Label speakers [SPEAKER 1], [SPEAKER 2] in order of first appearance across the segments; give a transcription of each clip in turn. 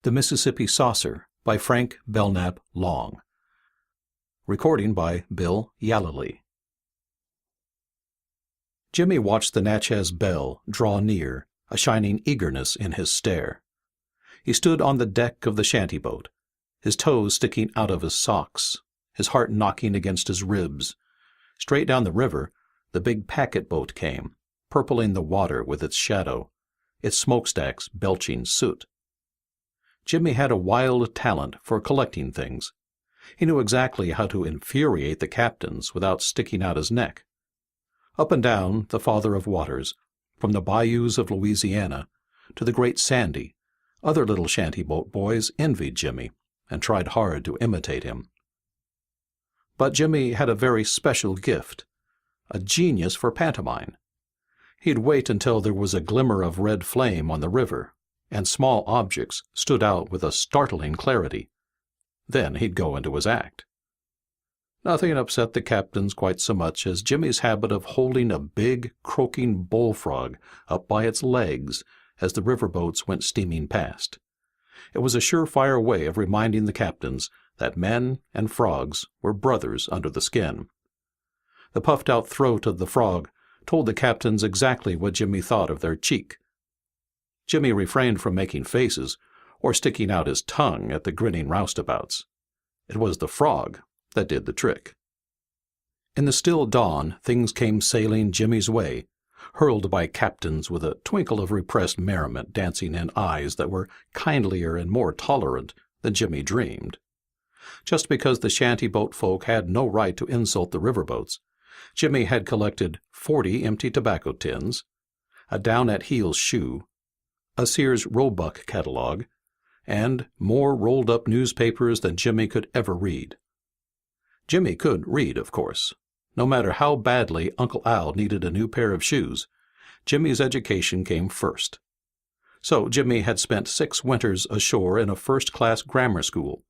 [SPEAKER 1] The Mississippi Saucer by Frank Belknap Long. Recording by Bill Yallalee. Jimmy watched the Natchez Belle draw near, a shining eagerness in his stare. He stood on the deck of the shantyboat, his toes sticking out of his socks, his heart knocking against his ribs. Straight down the river, the big packet boat came, purpling the water with its shadow, its smokestacks belching soot. Jimmy had a wild talent for collecting things. He knew exactly how to infuriate the captains without sticking out his neck. Up and down the Father of Waters, from the bayous of Louisiana to the Great Sandy, other little shantyboat boys envied Jimmy and tried hard to imitate him. But Jimmy had a very special gift, a genius for pantomime. He'd wait until there was a glimmer of red flame on the river, and small objects stood out with a startling clarity. Then he'd go into his act. Nothing upset the captains quite so much as Jimmy's habit of holding a big, croaking bullfrog up by its legs as the riverboats went steaming past. It was a surefire way of reminding the captains that men and frogs were brothers under the skin. The puffed-out throat of the frog told the captains exactly what Jimmy thought of their cheek. Jimmy refrained from making faces or sticking out his tongue at the grinning roustabouts. It was the frog that did the trick. In the still dawn, things came sailing Jimmy's way, hurled by captains with a twinkle of repressed merriment dancing in eyes that were kindlier and more tolerant than Jimmy dreamed. Just because the shantyboat folk had no right to insult the riverboats, Jimmy had collected 40 empty tobacco tins, a down-at-heels shoe, a Sears Roebuck catalog, and more rolled-up newspapers than Jimmy could ever read. Jimmy could read, of course. No matter how badly Uncle Al needed a new pair of shoes, Jimmy's education came first. So Jimmy had spent 6 winters ashore in a first-class grammar school,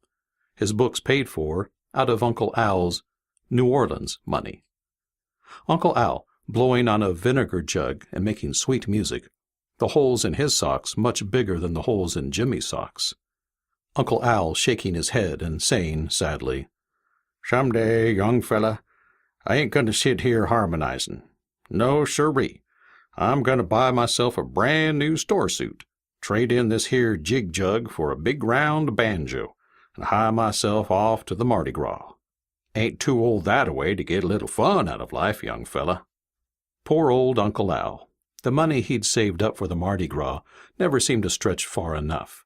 [SPEAKER 1] his books paid for out of Uncle Al's New Orleans money. Uncle Al, blowing on a vinegar jug and making sweet music, the holes in his socks much bigger than the holes in Jimmy's socks. Uncle Al shaking his head and saying sadly, "Someday, young fella, I ain't going to sit here harmonizing. No, sirree. I'm going to buy myself a brand new store suit, trade in this here jig jug for a big round banjo, and hie myself off to the Mardi Gras. Ain't too old that-a-way to get a little fun out of life, young fella." Poor old Uncle Al. The money he'd saved up for the Mardi Gras never seemed to stretch far enough.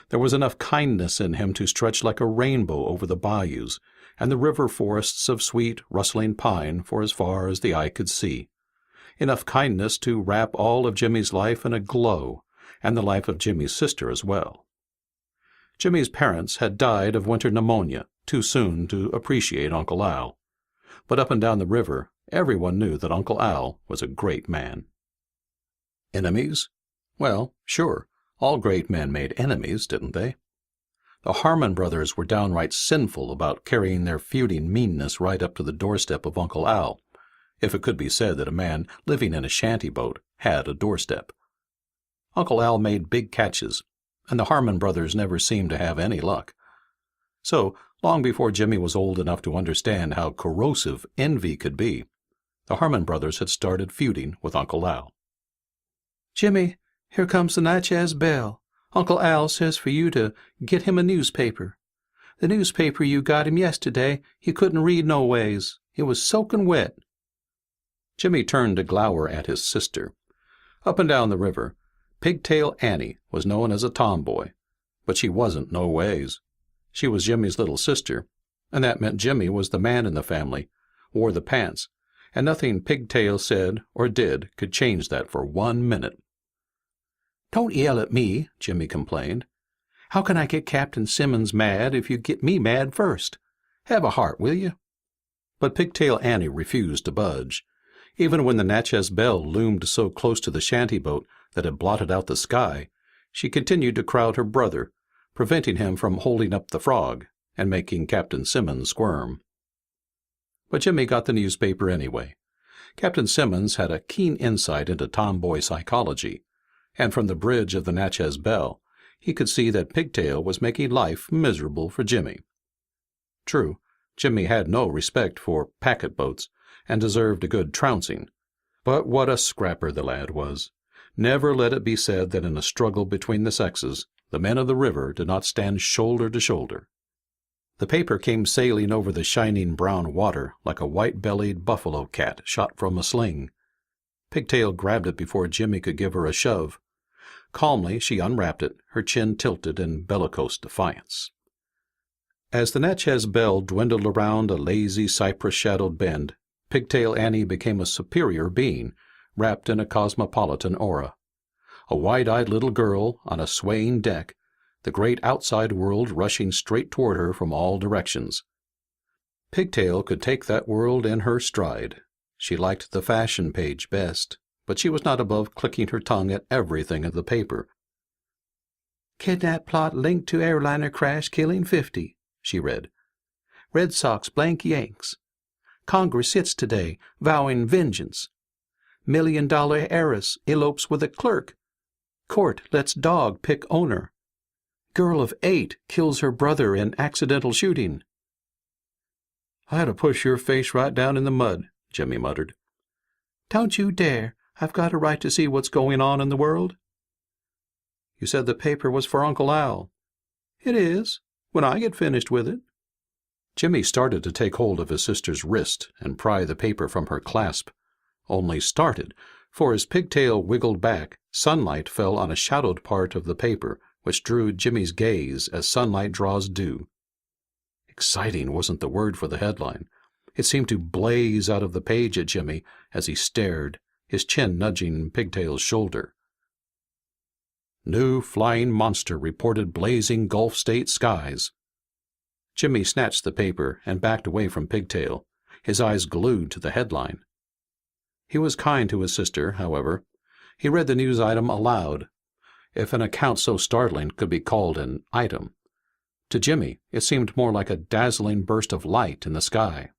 [SPEAKER 1] There was enough kindness in him to stretch like a rainbow over the bayous and the river forests of sweet, rustling pine for as far as the eye could see. Enough kindness to wrap all of Jimmy's life in a glow, and the life of Jimmy's sister as well. Jimmy's parents had died of winter pneumonia too soon to appreciate Uncle Al. But up and down the river, everyone knew that Uncle Al was a great man. Enemies? Well, sure, all great men made enemies, didn't they? The Harmon brothers were downright sinful about carrying their feuding meanness right up to the doorstep of Uncle Al, if it could be said that a man living in a shantyboat had a doorstep. Uncle Al made big catches, and the Harmon brothers never seemed to have any luck. So, long before Jimmy was old enough to understand how corrosive envy could be, the Harmon brothers had started feuding with Uncle Al. "Jimmy, here comes the Natchez Belle. Uncle Al says for you to get him a newspaper. The newspaper you got him yesterday, he couldn't read no ways. It was soaking wet." Jimmy turned to glower at his sister. Up and down the river, Pigtail Annie was known as a tomboy, but she wasn't no ways. She was Jimmy's little sister, and that meant Jimmy was the man in the family, wore the pants, and nothing Pigtail said or did could change that for 1 minute. "Don't yell at me," Jimmy complained. "How can I get Captain Simmons mad if you get me mad first? Have a heart, will you?" But Pigtail Annie refused to budge. Even when the Natchez Belle loomed so close to the shantyboat that it blotted out the sky, she continued to crowd her brother, preventing him from holding up the frog and making Captain Simmons squirm. But Jimmy got the newspaper anyway. Captain Simmons had a keen insight into tomboy psychology, and from the bridge of the Natchez Belle He could see that Pigtail was making life miserable for Jimmy. True, Jimmy had no respect for packet boats and deserved a good trouncing. But what a scrapper the lad was. Never let it be said that in a struggle between the sexes, the men of the river did not stand shoulder to shoulder. The paper came sailing over the shining brown water like a white-bellied buffalo cat shot from a sling. Pigtail grabbed it before Jimmy could give her a shove. Calmly, she unwrapped it, her chin tilted in bellicose defiance. As the Natchez Belle dwindled around a lazy cypress-shadowed bend, Pigtail Annie became a superior being, wrapped in a cosmopolitan aura. A wide-eyed little girl on a swaying deck, the great outside world rushing straight toward her from all directions. Pigtail could take that world in her stride. She liked the fashion page best, but she was not above clicking her tongue at everything in the paper. "Kidnap plot linked to airliner crash killing 50, she read. "Red Sox blank Yanks. Congress sits today, vowing vengeance. $1 million heiress elopes with a clerk. Court lets dog pick owner. Girl of 8 kills her brother in accidental shooting." "I had to push your face right down in the mud," Jimmy muttered. "Don't you dare. I've got a right to see what's going on in the world." "You said the paper was for Uncle Al." "It is, when I get finished with it." Jimmy started to take hold of his sister's wrist and pry the paper from her clasp. Only started, for as Pigtail wiggled back, sunlight fell on a shadowed part of the paper, which drew Jimmy's gaze as sunlight draws dew. Exciting wasn't the word for the headline. It seemed to blaze out of the page at Jimmy as he stared, his chin nudging Pigtail's shoulder. "New flying monster reported blazing Gulf state skies." Jimmy snatched the paper and backed away from Pigtail, his eyes glued to the headline. He was kind to his sister, however. He read the news item aloud, if an account so startling could be called an item. To Jimmy, it seemed more like a dazzling burst of light in the sky.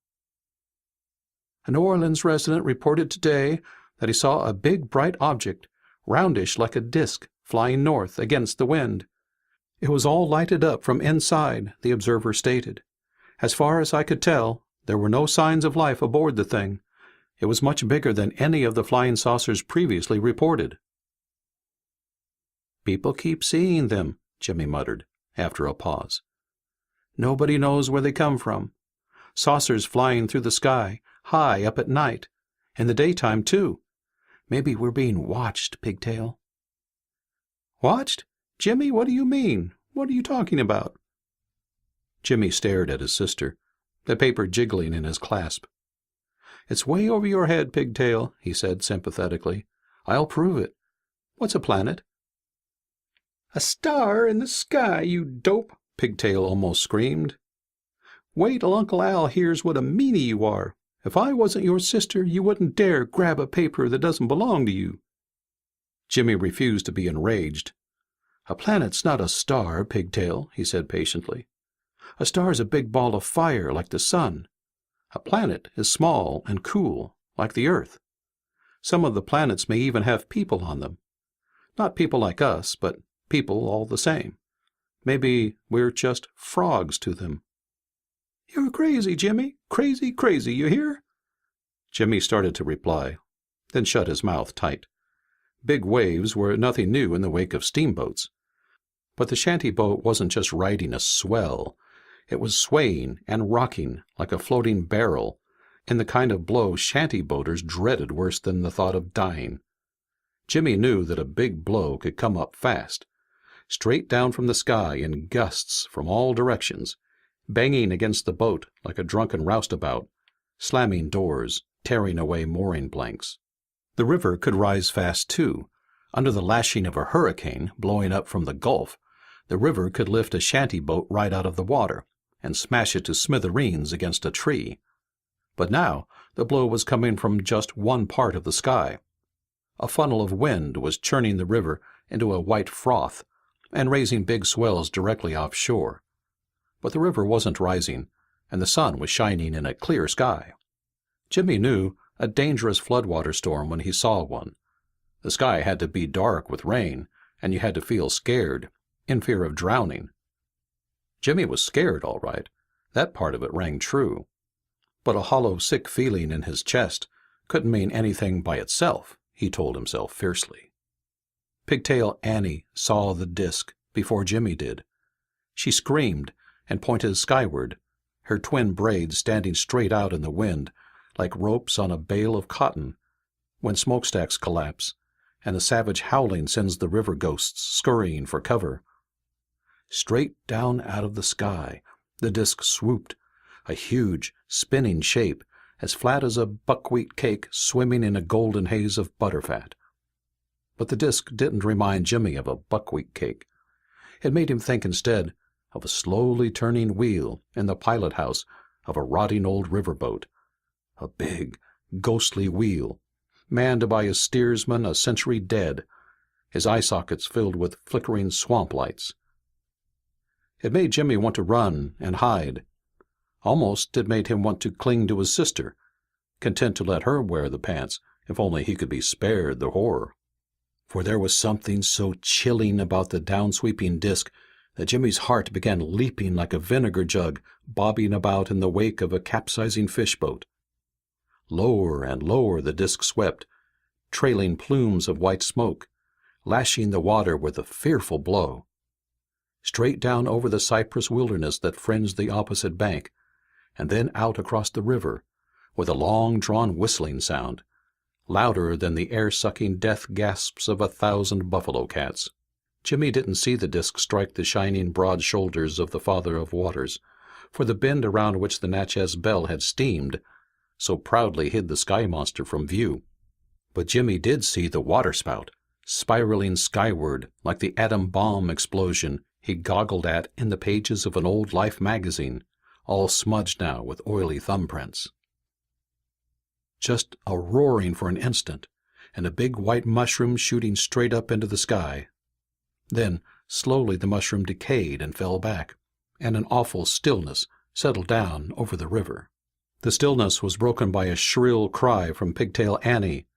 [SPEAKER 1] "A New Orleans resident reported today that he saw a big bright object, roundish like a disk, flying north against the wind. It was all lighted up from inside," the observer stated. "As far as I could tell, there were no signs of life aboard the thing. It was much bigger than any of the flying saucers previously reported." "People keep seeing them," Jimmy muttered, after a pause. "Nobody knows where they come from. Saucers flying through the sky, high up at night. In the daytime, too. Maybe we're being watched, Pigtail." "Watched? Jimmy, what do you mean? What are you talking about?" Jimmy stared at his sister, the paper jiggling in his clasp. "It's way over your head, Pigtail," he said sympathetically. "I'll prove it. What's a planet?" "A star in the sky, you dope!" Pigtail almost screamed. "Wait till Uncle Al hears what a meanie you are. If I wasn't your sister, you wouldn't dare grab a paper that doesn't belong to you." Jimmy refused to be enraged. "A planet's not a star, Pigtail," he said patiently. "A star's a big ball of fire like the sun. A planet is small and cool, like the Earth. Some of the planets may even have people on them. Not people like us, but people all the same. Maybe we're just frogs to them." "You're crazy, Jimmy. Crazy, crazy, you hear?" Jimmy started to reply, then shut his mouth tight. Big waves were nothing new in the wake of steamboats. But the shanty boat wasn't just riding a swell. It was swaying and rocking like a floating barrel, in the kind of blow shanty boaters dreaded worse than the thought of dying. Jimmy knew that a big blow could come up fast, straight down from the sky in gusts from all directions, banging against the boat like a drunken roustabout, slamming doors, tearing away mooring planks. The river could rise fast, too. Under the lashing of a hurricane blowing up from the Gulf, the river could lift a shanty boat right out of the water and smash it to smithereens against a tree. But now the blow was coming from just one part of the sky. A funnel of wind was churning the river into a white froth and raising big swells directly offshore. But the river wasn't rising, and the sun was shining in a clear sky. Jimmy knew a dangerous floodwater storm when he saw one. The sky had to be dark with rain, and you had to feel scared, in fear of drowning. Jimmy was scared, all right. That part of it rang true. But a hollow, sick feeling in his chest couldn't mean anything by itself, he told himself fiercely. Pigtail Annie saw the disk before Jimmy did. She screamed and pointed skyward, her twin braids standing straight out in the wind like ropes on a bale of cotton when smokestacks collapse and a savage howling sends the river ghosts scurrying for cover. Straight down out of the sky the disk swooped, a huge, spinning shape as flat as a buckwheat cake swimming in a golden haze of butterfat. But the disk didn't remind Jimmy of a buckwheat cake. It made him think instead of a slowly turning wheel in the pilot house of a rotting old riverboat. A big, ghostly wheel, manned by a steersman a century dead, his eye sockets filled with flickering swamp lights. It made Jimmy want to run and hide. Almost it made him want to cling to his sister, content to let her wear the pants if only he could be spared the horror. For there was something so chilling about the down-sweeping disk that Jimmy's heart began leaping like a vinegar jug bobbing about in the wake of a capsizing fishboat. Lower and lower the disk swept, trailing plumes of white smoke, lashing the water with a fearful blow. Straight down over the cypress wilderness that fringed the opposite bank, and then out across the river, with a long-drawn whistling sound, louder than the air-sucking death gasps of 1,000 buffalo cats. Jimmy didn't see the disk strike the shining broad shoulders of the Father of Waters, for the bend around which the Natchez Belle had steamed so proudly hid the sky monster from view. But Jimmy did see the waterspout, spiraling skyward like the atom bomb explosion he'd goggled at in the pages of an old Life magazine, all smudged now with oily thumbprints. Just a roaring for an instant, and a big white mushroom shooting straight up into the sky. Then, slowly the mushroom decayed and fell back, and an awful stillness settled down over the river. The stillness was broken by a shrill cry from Pigtail Annie.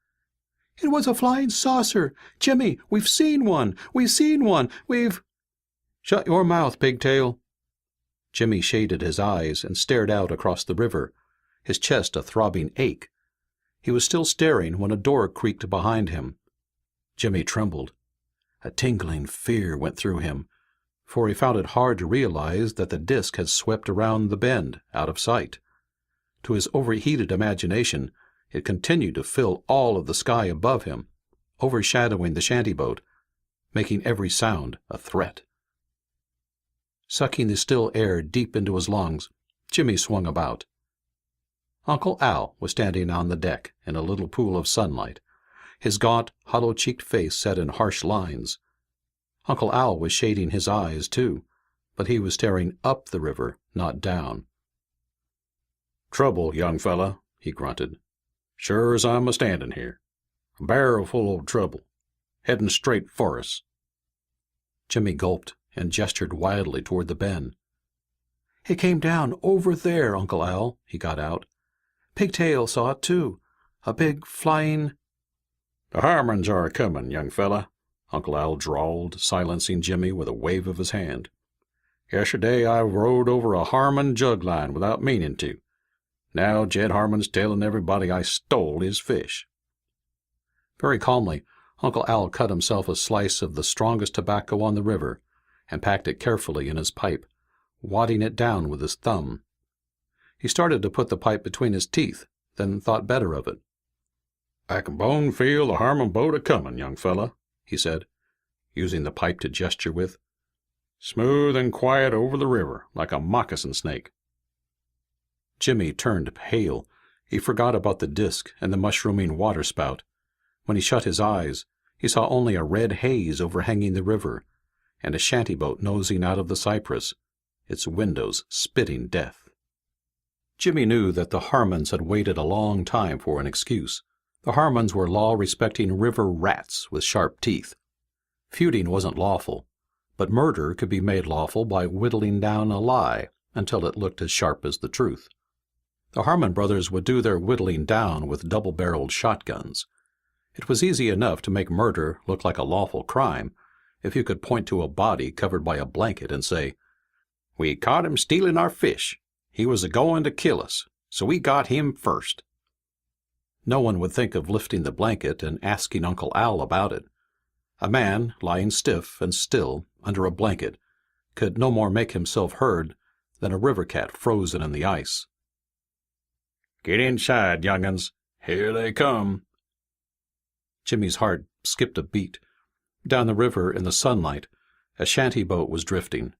[SPEAKER 1] "It was a flying saucer! Jimmy, we've seen one! We've seen one! We've—" "Shut your mouth, Pigtail!" Jimmy shaded his eyes and stared out across the river, his chest a throbbing ache. He was still staring when a door creaked behind him. Jimmy trembled. A tingling fear went through him, for he found it hard to realize that the disk had swept around the bend, out of sight. To his overheated imagination, it continued to fill all of the sky above him, overshadowing the shantyboat, making every sound a threat. Sucking the still air deep into his lungs, Jimmy swung about. Uncle Al was standing on the deck in a little pool of sunlight, his gaunt, hollow-cheeked face set in harsh lines. Uncle Al was shading his eyes, too, but he was staring up the river, not down. "Trouble, young fella," he grunted. "Sure as I'm a-standing here. A barrel full of trouble, heading straight for us." Jimmy gulped and gestured wildly toward the bend. "It came down over there, Uncle Al," he got out. "Pigtail saw it, too. A big flying—" "The Harmons are a-comin', young fella," Uncle Al drawled, silencing Jimmy with a wave of his hand. "Yesterday I rode over a Harmon jug line without meaning to. Now Jed Harmon's telling everybody I stole his fish." Very calmly, Uncle Al cut himself a slice of the strongest tobacco on the river and packed it carefully in his pipe, wadding it down with his thumb. He started to put the pipe between his teeth, then thought better of it. "I can bone feel the Harmon boat a-comin', young fella," he said, using the pipe to gesture with. "Smooth and quiet over the river, like a moccasin snake." Jimmy turned pale. He forgot about the disk and the mushrooming waterspout. When he shut his eyes, he saw only a red haze overhanging the river, and a shantyboat nosing out of the cypress, its windows spitting death. Jimmy knew that the Harmons had waited a long time for an excuse. The Harmons were law-respecting river rats with sharp teeth. Feuding wasn't lawful, but murder could be made lawful by whittling down a lie until it looked as sharp as the truth. The Harmon brothers would do their whittling down with double-barreled shotguns. It was easy enough to make murder look like a lawful crime, if you could point to a body covered by a blanket and say, "We caught him stealing our fish. He was a-going to kill us, so we got him first." No one would think of lifting the blanket and asking Uncle Al about it. A man, lying stiff and still under a blanket, could no more make himself heard than a river cat frozen in the ice. "Get inside, young'uns. Here they come." Jimmy's heart skipped a beat. Down the river in the sunlight, a shanty boat was drifting.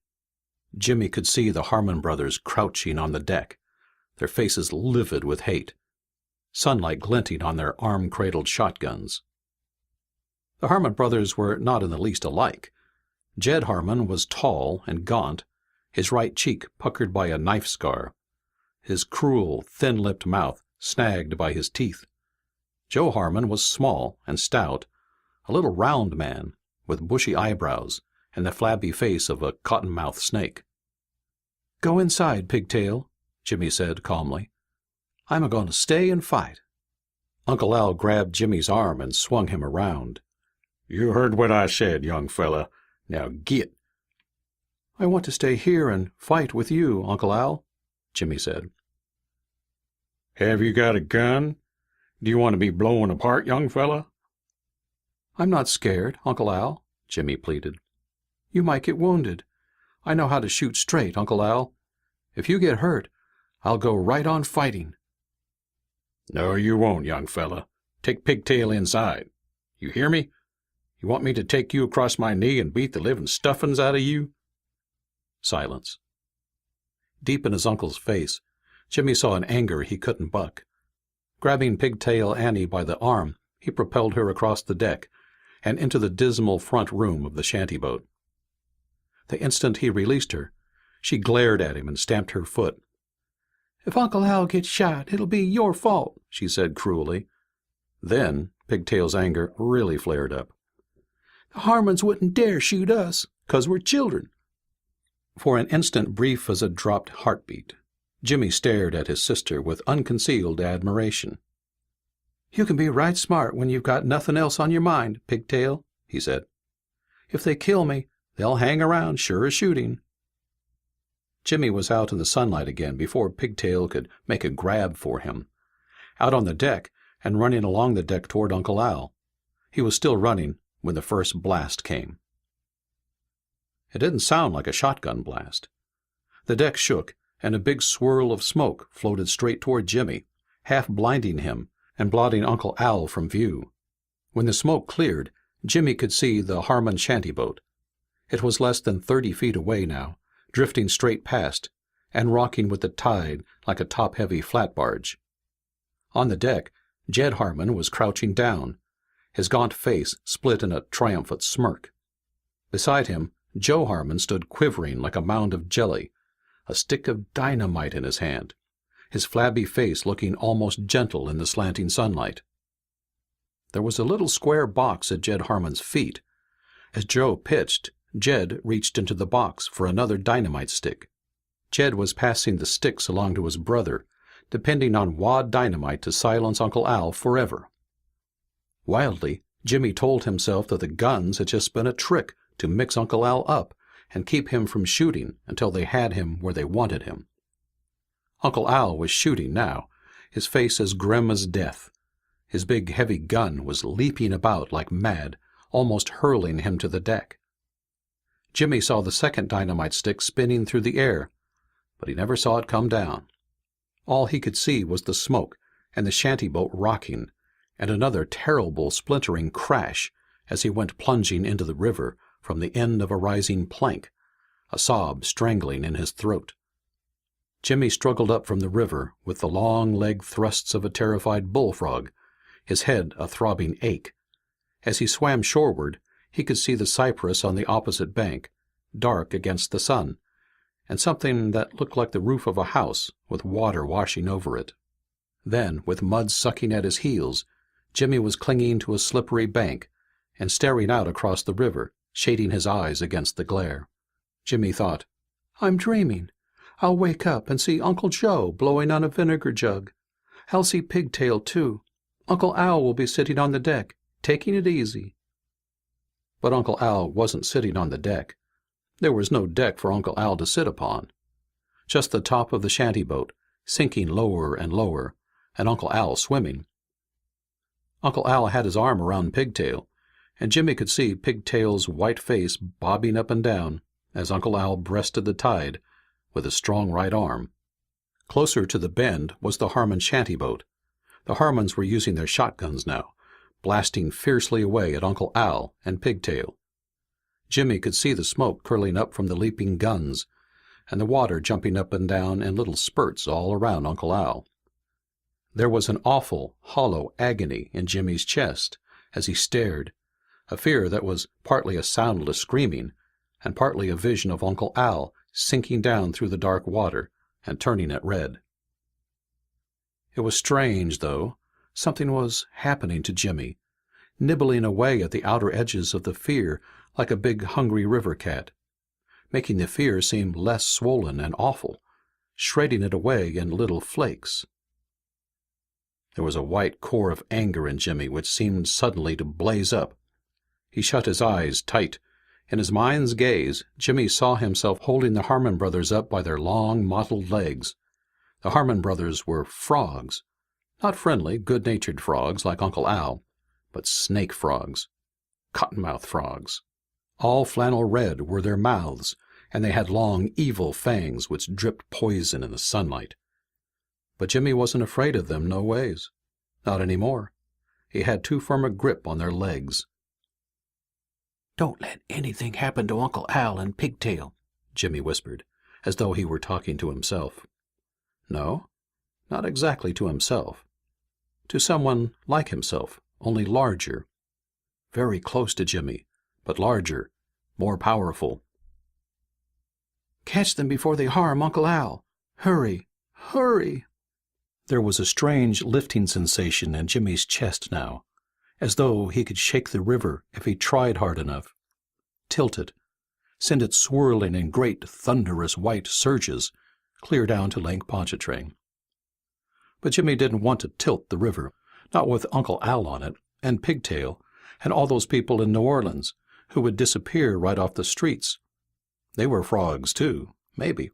[SPEAKER 1] Jimmy could see the Harmon brothers crouching on the deck, their faces livid with hate, sunlight glinting on their arm-cradled shotguns. The Harmon brothers were not in the least alike. Jed Harmon was tall and gaunt, his right cheek puckered by a knife scar, his cruel, thin-lipped mouth snagged by his teeth. Joe Harmon was small and stout, a little round man with bushy eyebrows and the flabby face of a cottonmouth snake. "Go inside, Pigtail," Jimmy said calmly. "I'm a-going to stay and fight." Uncle Al grabbed Jimmy's arm and swung him around. "You heard what I said, young fella. Now git." "I want to stay here and fight with you, Uncle Al," Jimmy said. "Have you got a gun? Do you want to be blown apart, young fella?" "I'm not scared, Uncle Al," Jimmy pleaded. "You might get wounded. I know how to shoot straight, Uncle Al. If you get hurt, I'll go right on fighting." "No, you won't, young fella. Take Pigtail inside. You hear me? You want me to take you across my knee and beat the living stuffings out of you?" Silence. Deep in his uncle's face, Jimmy saw an anger he couldn't buck. Grabbing Pigtail Annie by the arm, he propelled her across the deck and into the dismal front room of the shantyboat. The instant he released her, she glared at him and stamped her foot. "If Uncle Al gets shot, it'll be your fault," she said cruelly. Then Pigtail's anger really flared up. "The Harmons wouldn't dare shoot us, 'cause we're children." For an instant brief as a dropped heartbeat, Jimmy stared at his sister with unconcealed admiration. "You can be right smart when you've got nothing else on your mind, Pigtail," he said. "If they kill me, they'll hang around sure as shooting." Jimmy was out in the sunlight again before Pigtail could make a grab for him. Out on the deck and running along the deck toward Uncle Al. He was still running when the first blast came. It didn't sound like a shotgun blast. The deck shook, and a big swirl of smoke floated straight toward Jimmy, half blinding him and blotting Uncle Al from view. When the smoke cleared, Jimmy could see the Harmon shantyboat. It was less than 30 feet away now, drifting straight past, and rocking with the tide like a top-heavy flat barge. On the deck, Jed Harmon was crouching down, his gaunt face split in a triumphant smirk. Beside him, Joe Harmon stood quivering like a mound of jelly, a stick of dynamite in his hand, his flabby face looking almost gentle in the slanting sunlight. There was a little square box at Jed Harmon's feet. As Joe pitched, Jed reached into the box for another dynamite stick. Jed was passing the sticks along to his brother, depending on wad dynamite to silence Uncle Al forever. Wildly, Jimmy told himself that the guns had just been a trick to mix Uncle Al up and keep him from shooting until they had him where they wanted him. Uncle Al was shooting now, his face as grim as death. His big, heavy gun was leaping about like mad, almost hurling him to the deck. Jimmy saw the second dynamite stick spinning through the air, but he never saw it come down. All he could see was the smoke and the shantyboat rocking, and another terrible splintering crash as he went plunging into the river from the end of a rising plank, a sob strangling in his throat. Jimmy struggled up from the river with the long leg thrusts of a terrified bullfrog, his head a throbbing ache. As he swam shoreward, he could see the cypress on the opposite bank, dark against the sun, and something that looked like the roof of a house with water washing over it. Then, with mud sucking at his heels, Jimmy was clinging to a slippery bank and staring out across the river, shading his eyes against the glare. Jimmy thought, "I'm dreaming. I'll wake up and see Uncle Joe blowing on a vinegar jug. I'll see Pigtail, too. Uncle Al will be sitting on the deck, taking it easy." But Uncle Al wasn't sitting on the deck. There was no deck for Uncle Al to sit upon. Just the top of the shanty boat, sinking lower and lower, and Uncle Al swimming. Uncle Al had his arm around Pigtail, and Jimmy could see Pigtail's white face bobbing up and down as Uncle Al breasted the tide with his strong right arm. Closer to the bend was the Harmon shanty boat. The Harmons were using their shotguns now, blasting fiercely away at Uncle Al and Pigtail. Jimmy could see the smoke curling up from the leaping guns, and the water jumping up and down in little spurts all around Uncle Al. There was an awful, hollow agony in Jimmy's chest as he stared, a fear that was partly a soundless screaming and partly a vision of Uncle Al sinking down through the dark water and turning it red. It was strange, though. Something was happening to Jimmy, nibbling away at the outer edges of the fear like a big hungry river cat, making the fear seem less swollen and awful, shredding it away in little flakes. There was a white core of anger in Jimmy which seemed suddenly to blaze up. He shut his eyes tight. In his mind's gaze, Jimmy saw himself holding the Harmon brothers up by their long, mottled legs. The Harmon brothers were frogs, not friendly, good-natured frogs like Uncle Al, but snake frogs, cottonmouth frogs. All flannel red were their mouths, and they had long, evil fangs which dripped poison in the sunlight. But Jimmy wasn't afraid of them no ways. Not any more. He had too firm a grip on their legs. "Don't let anything happen to Uncle Al and Pigtail," Jimmy whispered, as though he were talking to himself. No, not exactly to himself. To someone like himself, only larger. Very close to Jimmy, but larger, more powerful. "Catch them before they harm Uncle Al. Hurry, hurry!" There was a strange lifting sensation in Jimmy's chest now, as though he could shake the river if he tried hard enough. Tilt it, send it swirling in great, thunderous white surges clear down to Lake Pontchartrain. But Jimmy didn't want to tilt the river, not with Uncle Al on it, and Pigtail, and all those people in New Orleans who would disappear right off the streets. They were frogs, too, maybe,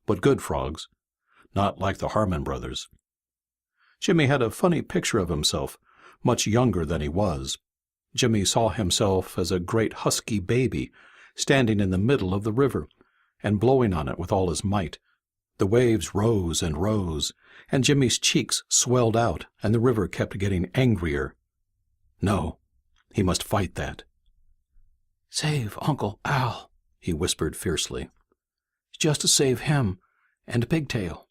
[SPEAKER 1] but good frogs, not like the Harmon brothers. Jimmy had a funny picture of himself, much younger than he was. Jimmy saw himself as a great husky baby, standing in the middle of the river, and blowing on it with all his might. The waves rose and rose, and Jimmy's cheeks swelled out, and the river kept getting angrier. No, he must fight that. "Save Uncle Al," he whispered fiercely. "Just to save him and Pigtail."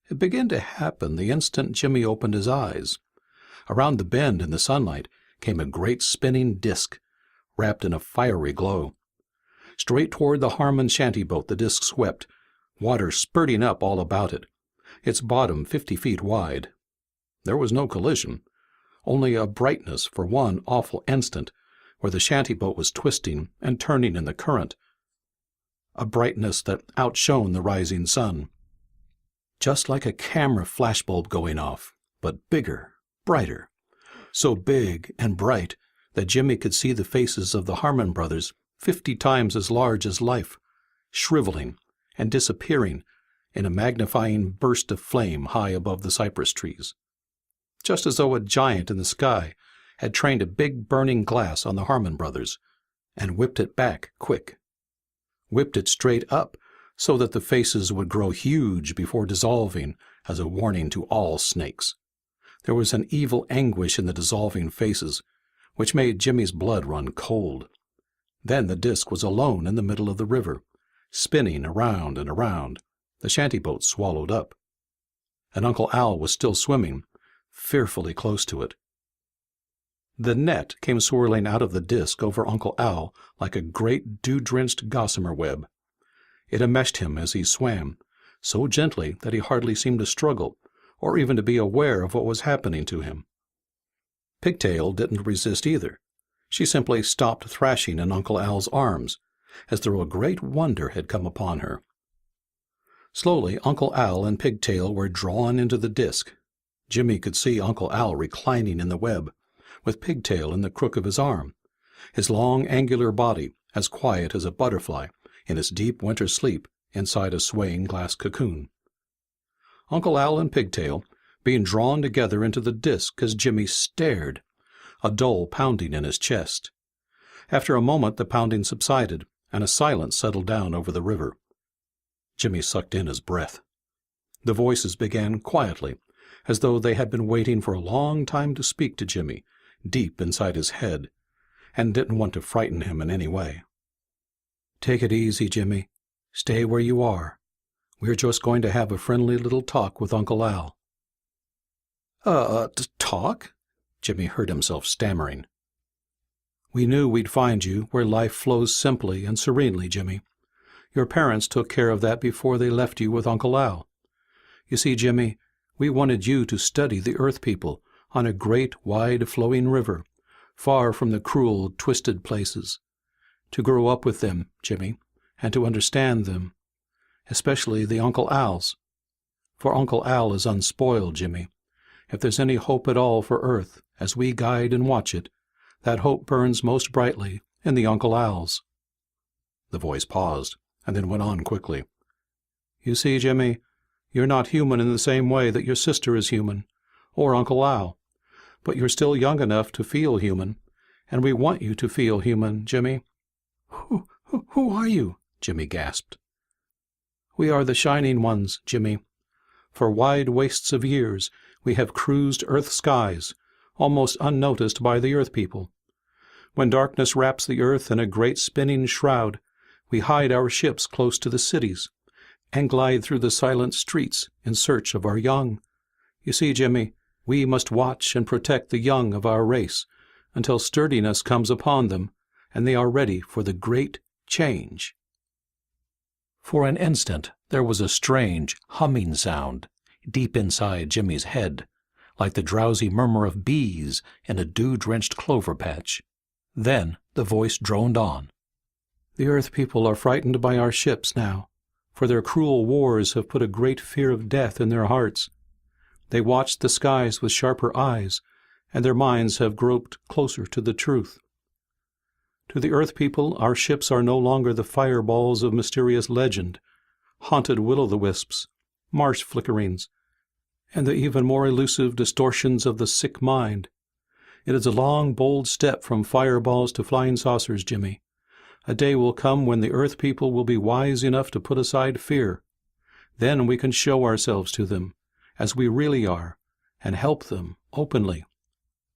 [SPEAKER 1] It began to happen the instant Jimmy opened his eyes. Around the bend in the sunlight came a great spinning disk, wrapped in a fiery glow. Straight toward the Harmon shanty boat the disk swept, water spurting up all about it, its bottom 50 feet wide. There was no collision, only a brightness for one awful instant where the shanty boat was twisting and turning in the current, a brightness that outshone the rising sun. Just like a camera flashbulb going off, but bigger, brighter, so big and bright that Jimmy could see the faces of the Harmon brothers 50 times as large as life, shriveling and disappearing in a magnifying burst of flame high above the cypress trees, just as though a giant in the sky had trained a big burning glass on the Harmon brothers and whipped it back quick, whipped it straight up so that the faces would grow huge before dissolving as a warning to all snakes. There was an evil anguish in the dissolving faces, which made Jimmy's blood run cold. Then the disk was alone in the middle of the river, spinning around and around, the shanty-boat swallowed up. And Uncle Al was still swimming, fearfully close to it. The net came swirling out of the disk over Uncle Al like a great dew-drenched gossamer web. It enmeshed him as he swam, so gently that he hardly seemed to struggle, or even to be aware of what was happening to him. Pigtail didn't resist either. She simply stopped thrashing in Uncle Al's arms, as though a great wonder had come upon her. Slowly Uncle Al and Pigtail were drawn into the disk. Jimmy could see Uncle Al reclining in the web, with Pigtail in the crook of his arm, his long, angular body as quiet as a butterfly in its deep winter sleep inside a swaying glass cocoon. Uncle Al and Pigtail being drawn together into the disk as Jimmy stared, a dull pounding in his chest. After a moment the pounding subsided, and a silence settled down over the river. Jimmy sucked in his breath. The voices began quietly, as though they had been waiting for a long time to speak to Jimmy, deep inside his head, and didn't want to frighten him in any way. "Take it easy, Jimmy. Stay where you are. We're just going to have a friendly little talk with Uncle Al." Talk?" Jimmy heard himself stammering. "We knew we'd find you where life flows simply and serenely, Jimmy. Your parents took care of that before they left you with Uncle Al. You see, Jimmy, we wanted you to study the Earth people on a great, wide-flowing river, far from the cruel, twisted places. To grow up with them, Jimmy, and to understand them, especially the Uncle Als. For Uncle Al is unspoiled, Jimmy. If there's any hope at all for Earth, as we guide and watch it, that hope burns most brightly in the Uncle Als." The voice paused, and then went on quickly. "You see, Jimmy, you're not human in the same way that your sister is human, or Uncle Al, but you're still young enough to feel human, and we want you to feel human, Jimmy." Who are you?" Jimmy gasped. "We are the Shining Ones, Jimmy. For wide wastes of years we have cruised Earth's skies, almost unnoticed by the Earth people. When darkness wraps the Earth in a great spinning shroud, we hide our ships close to the cities and glide through the silent streets in search of our young. You see, Jimmy, we must watch and protect the young of our race until sturdiness comes upon them and they are ready for the great change." For an instant there was a strange humming sound deep inside Jimmy's head, like the drowsy murmur of bees in a dew-drenched clover patch. Then the voice droned on. "The Earth people are frightened by our ships now, for their cruel wars have put a great fear of death in their hearts. They watch the skies with sharper eyes, and their minds have groped closer to the truth. To the Earth people our ships are no longer the fireballs of mysterious legend, haunted will-o'-the-wisps, marsh flickerings, and the even more elusive distortions of the sick mind. It is a long, bold step from fireballs to flying saucers, Jimmy. A day will come when the Earth people will be wise enough to put aside fear. Then we can show ourselves to them, as we really are, and help them openly."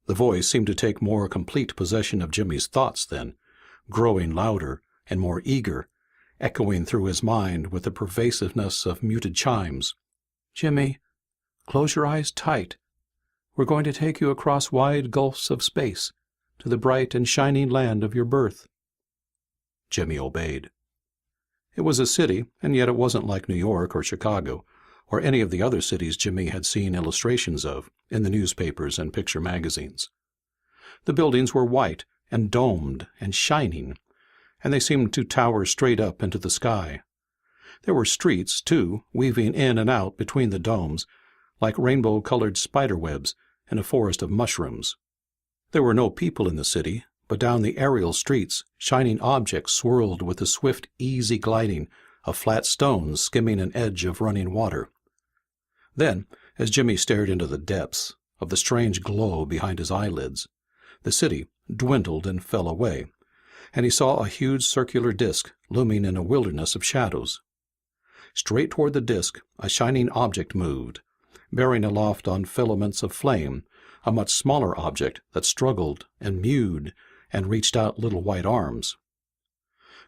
[SPEAKER 1] The voice seemed to take more complete possession of Jimmy's thoughts then, growing louder and more eager, echoing through his mind with the pervasiveness of muted chimes. "Jimmy, close your eyes tight. We're going to take you across wide gulfs of space to the bright and shining land of your birth." Jimmy obeyed. It was a city, and yet it wasn't like New York or Chicago or any of the other cities Jimmy had seen illustrations of in the newspapers and picture magazines. The buildings were white and domed and shining, and they seemed to tower straight up into the sky. There were streets, too, weaving in and out between the domes, like rainbow-colored spider-webs in a forest of mushrooms. There were no people in the city, but down the aerial streets shining objects swirled with the swift, easy gliding of flat stones skimming an edge of running water. Then, as Jimmy stared into the depths of the strange glow behind his eyelids, the city dwindled and fell away, and he saw a huge circular disk looming in a wilderness of shadows. Straight toward the disk a shining object moved, bearing aloft on filaments of flame a much smaller object that struggled and mewed and reached out little white arms.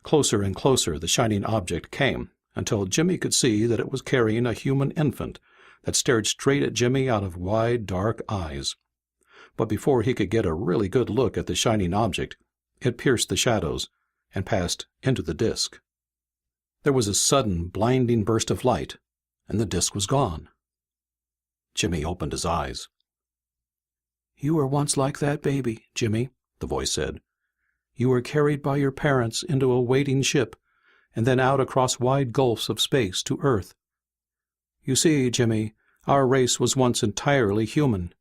[SPEAKER 1] Closer and closer the shining object came, until Jimmy could see that it was carrying a human infant that stared straight at Jimmy out of wide, dark eyes. But before he could get a really good look at the shining object, it pierced the shadows and passed into the disk. There was a sudden, blinding burst of light, and the disk was gone. Jimmy opened his eyes. "You were once like that baby, Jimmy," the voice said. "You were carried by your parents into a waiting ship, and then out across wide gulfs of space to Earth. You see, Jimmy, our race was once entirely human,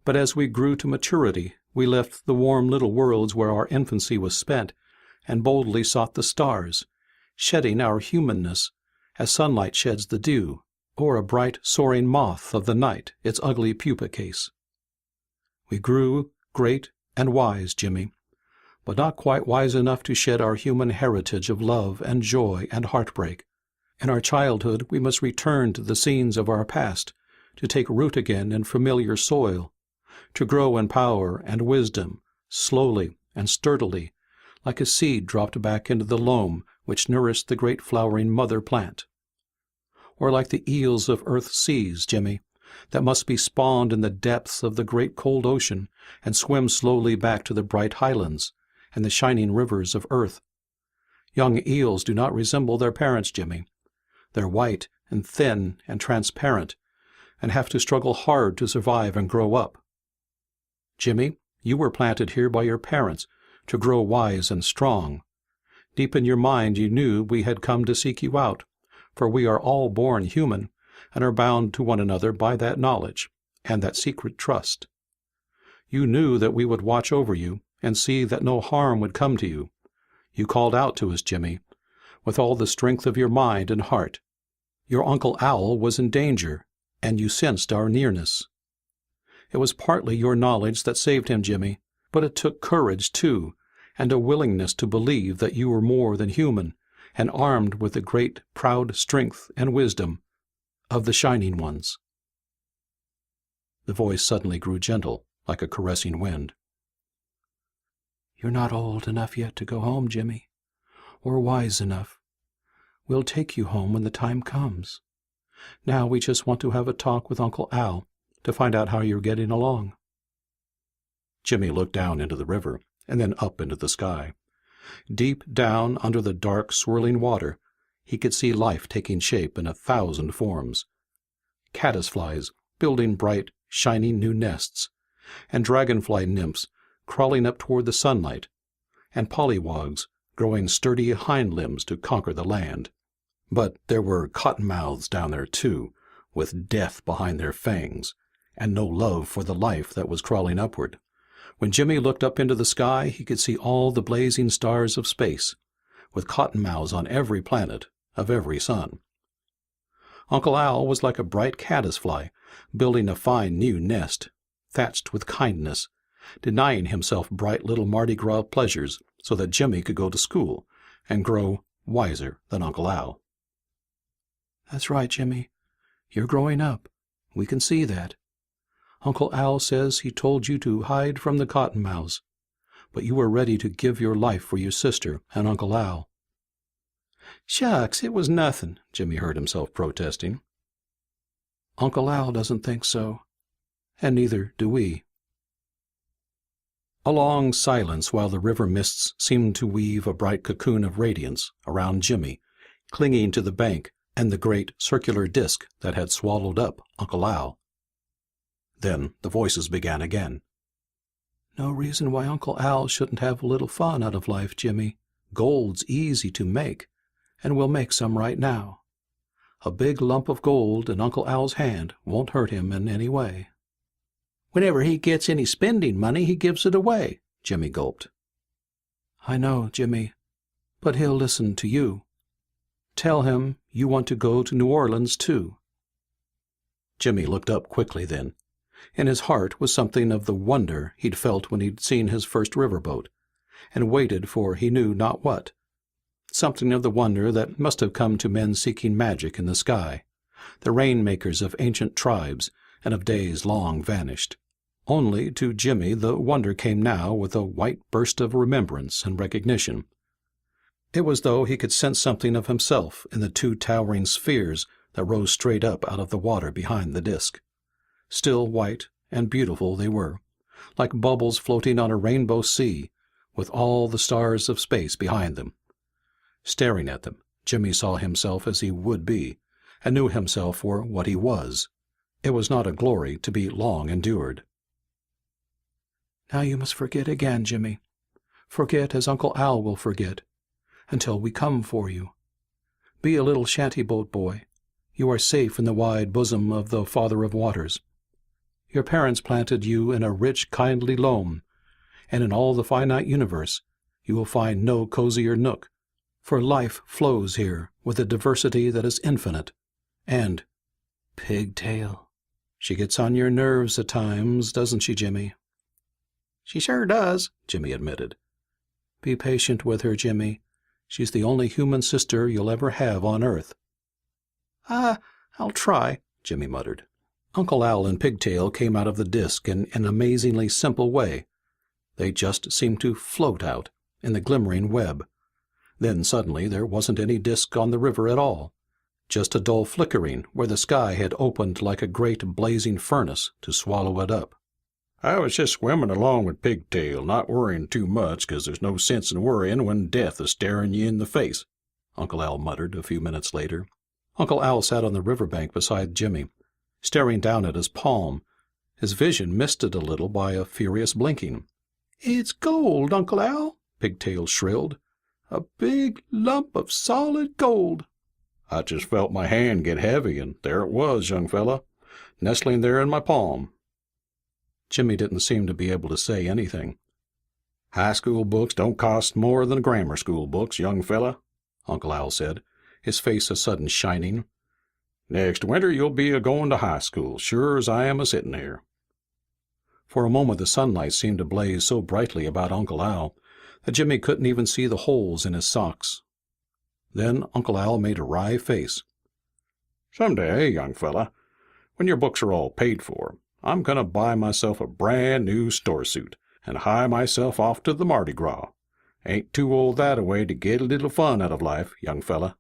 [SPEAKER 1] but as we grew to maturity, We left the warm little worlds where our infancy was spent, and boldly sought the stars, shedding our humanness as sunlight sheds the dew, or a bright soaring moth of the night its ugly pupa case. We grew great and wise, Jimmy, but not quite wise enough to shed our human heritage of love and joy and heartbreak. In our childhood we must return to the scenes of our past, to take root again in familiar soil, to grow in power and wisdom, slowly and sturdily, like a seed dropped back into the loam which nourished the great flowering mother plant. Or like the eels of earth's seas, Jimmy, that must be spawned in the depths of the great cold ocean and swim slowly back to the bright highlands and the shining rivers of earth. Young eels do not resemble their parents, Jimmy. They're white and thin and transparent, and have to struggle hard to survive and grow up. Jimmy, you were planted here by your parents to grow wise and strong. Deep in your mind you knew we had come to seek you out, for we are all born human and are bound to one another by that knowledge and that secret trust. You knew that we would watch over you and see that no harm would come to you. You called out to us, Jimmy, with all the strength of your mind and heart. Your Uncle Owl was in danger, and you sensed our nearness. It was partly your knowledge that saved him, Jimmy, but it took courage, too, and a willingness to believe that you were more than human, and armed with the great, proud strength and wisdom of the Shining Ones. The voice suddenly grew gentle, like a caressing wind. You're not old enough yet to go home, Jimmy, or wise enough. We'll take you home when the time comes. Now we just want to have a talk with Uncle Al to find out how you're getting along. Jimmy looked down into the river and then up into the sky. Deep down under the dark, swirling water, he could see life taking shape in 1,000 forms. Caddisflies building bright, shining new nests, and dragonfly nymphs crawling up toward the sunlight, and pollywogs growing sturdy hind limbs to conquer the land. But there were cottonmouths down there, too, with death behind their fangs, and no love for the life that was crawling upward. When Jimmy looked up into the sky, he could see all the blazing stars of space, with cottonmouths on every planet of every sun. Uncle Al was like a bright caddisfly, building a fine new nest, thatched with kindness, denying himself bright little Mardi Gras pleasures so that Jimmy could go to school and grow wiser than Uncle Al. That's right, Jimmy. You're growing up. We can see that. Uncle Al says he told you to hide from the cottonmouths, but you were ready to give your life for your sister and Uncle Al. Shucks, it was nothing, Jimmy heard himself protesting. Uncle Al doesn't think so, and neither do we. A long silence while the river mists seemed to weave a bright cocoon of radiance around Jimmy, clinging to the bank and the great circular disk that had swallowed up Uncle Al. Then the voices began again. No reason why Uncle Al shouldn't have a little fun out of life, Jimmy. Gold's easy to make, and we'll make some right now. A big lump of gold in Uncle Al's hand won't hurt him in any way. Whenever he gets any spending money, he gives it away, Jimmy gulped. I know, Jimmy, but he'll listen to you. Tell him you want to go to New Orleans, too. Jimmy looked up quickly then. In his heart was something of the wonder he'd felt when he'd seen his first riverboat, and waited for he knew not what. Something of the wonder that must have come to men seeking magic in the sky, the rainmakers of ancient tribes and of days long vanished. Only to Jimmy the wonder came now with a white burst of remembrance and recognition. It was though he could sense something of himself in the 2 towering spheres that rose straight up out of the water behind the disk. Still white and beautiful they were, like bubbles floating on a rainbow sea, with all the stars of space behind them. Staring at them, Jimmy saw himself as he would be, and knew himself for what he was. It was not a glory to be long endured. Now you must forget again, Jimmy. Forget as Uncle Al will forget, until we come for you. Be a little shanty-boat boy. You are safe in the wide bosom of the Father of Waters. Your parents planted you in a rich, kindly loam and in all the finite universe you will find no cozier nook, for life flows here with a diversity that is infinite. And, Pigtail, she gets on your nerves at times, doesn't she, Jimmy? She sure does, Jimmy admitted. Be patient with her, Jimmy. She's the only human sister you'll ever have on Earth. I'll try, Jimmy muttered. Uncle Al and Pigtail came out of the disk in an amazingly simple way. They just seemed to float out in the glimmering web. Then suddenly there wasn't any disk on the river at all, just a dull flickering where the sky had opened like a great blazing furnace to swallow it up.
[SPEAKER 2] I was just swimming along with Pigtail, not worrying too much, 'cause there's no sense in worrying when death is staring you in the face, Uncle Al muttered a few minutes later. Uncle Al sat on the riverbank beside Jimmy, staring down at his palm, his vision misted a little by a furious blinking. It's gold, Uncle Al, Pigtail shrilled. A big lump of solid gold. I just felt my hand get heavy, and there it was, young fella, nestling there in my palm.
[SPEAKER 1] Jimmy didn't seem to be able to say anything.
[SPEAKER 2] High school books don't cost more than grammar school books, young fella, Uncle Al said, his face a sudden shining. Next winter you'll be a-going to high school, sure as I am a-sitting here.
[SPEAKER 1] For a moment the sunlight seemed to blaze so brightly about Uncle Al that Jimmy couldn't even see the holes in his socks. Then Uncle Al made a wry face.
[SPEAKER 2] Someday, young fella, when your books are all paid for, I'm going to buy myself a brand new store suit and hie myself off to the Mardi Gras. Ain't too old that-a-way to get a little fun out of life, young fella.